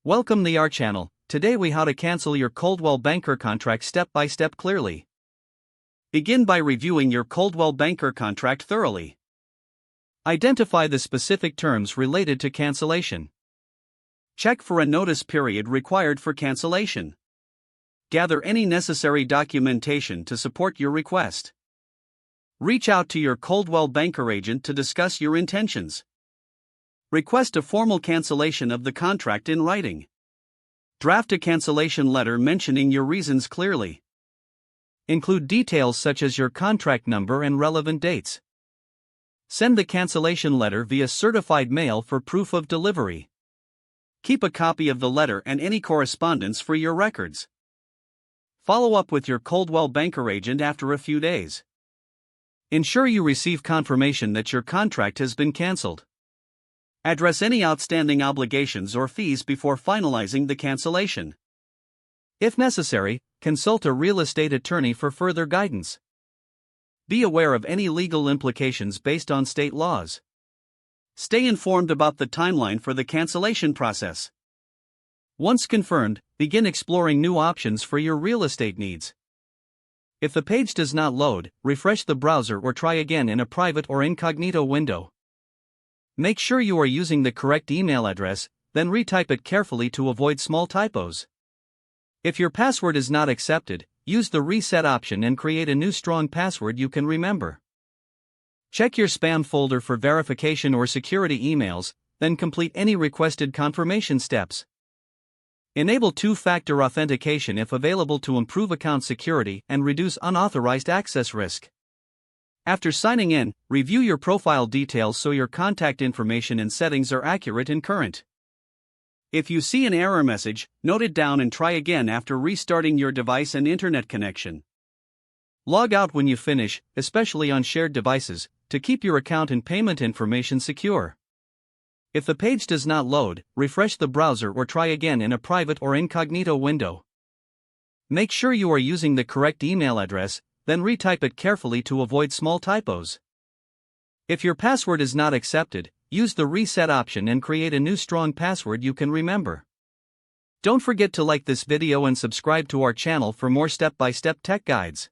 Welcome to our channel. Today we how to cancel your Coldwell Banker contract step by step clearly. Begin by reviewing your Coldwell Banker contract thoroughly. Identify the specific terms related to cancellation. Check for a notice period required for cancellation. Gather any necessary documentation to support your request. Reach out to your Coldwell Banker agent to discuss your intentions. Request a formal cancellation of the contract in writing. Draft a cancellation letter mentioning your reasons clearly. Include details such as your contract number and relevant dates. Send the cancellation letter via certified mail for proof of delivery. Keep a copy of the letter and any correspondence for your records. Follow up with your Coldwell Banker agent after a few days. Ensure you receive confirmation that your contract has been canceled. Address any outstanding obligations or fees before finalizing the cancellation. If necessary, consult a real estate attorney for further guidance. Be aware of any legal implications based on state laws. Stay informed about the timeline for the cancellation process. Once confirmed, begin exploring new options for your real estate needs. If the page does not load, refresh the browser or try again in a private or incognito window. Make sure you are using the correct email address, then retype it carefully to avoid small typos. If your password is not accepted, use the reset option and create a new strong password you can remember. Check your spam folder for verification or security emails, then complete any requested confirmation steps. Enable two-factor authentication if available to improve account security and reduce unauthorized access risk. After signing in, review your profile details so your contact information and settings are accurate and current. If you see an error message, note it down and try again after restarting your device and internet connection. Log out when you finish, especially on shared devices, to keep your account and payment information secure. If the page does not load, refresh the browser or try again in a private or incognito window. Make sure you are using the correct email address, then retype it carefully to avoid small typos. If your password is not accepted, use the reset option and create a new strong password you can remember. Don't forget to like this video and subscribe to our channel for more step-by-step tech guides.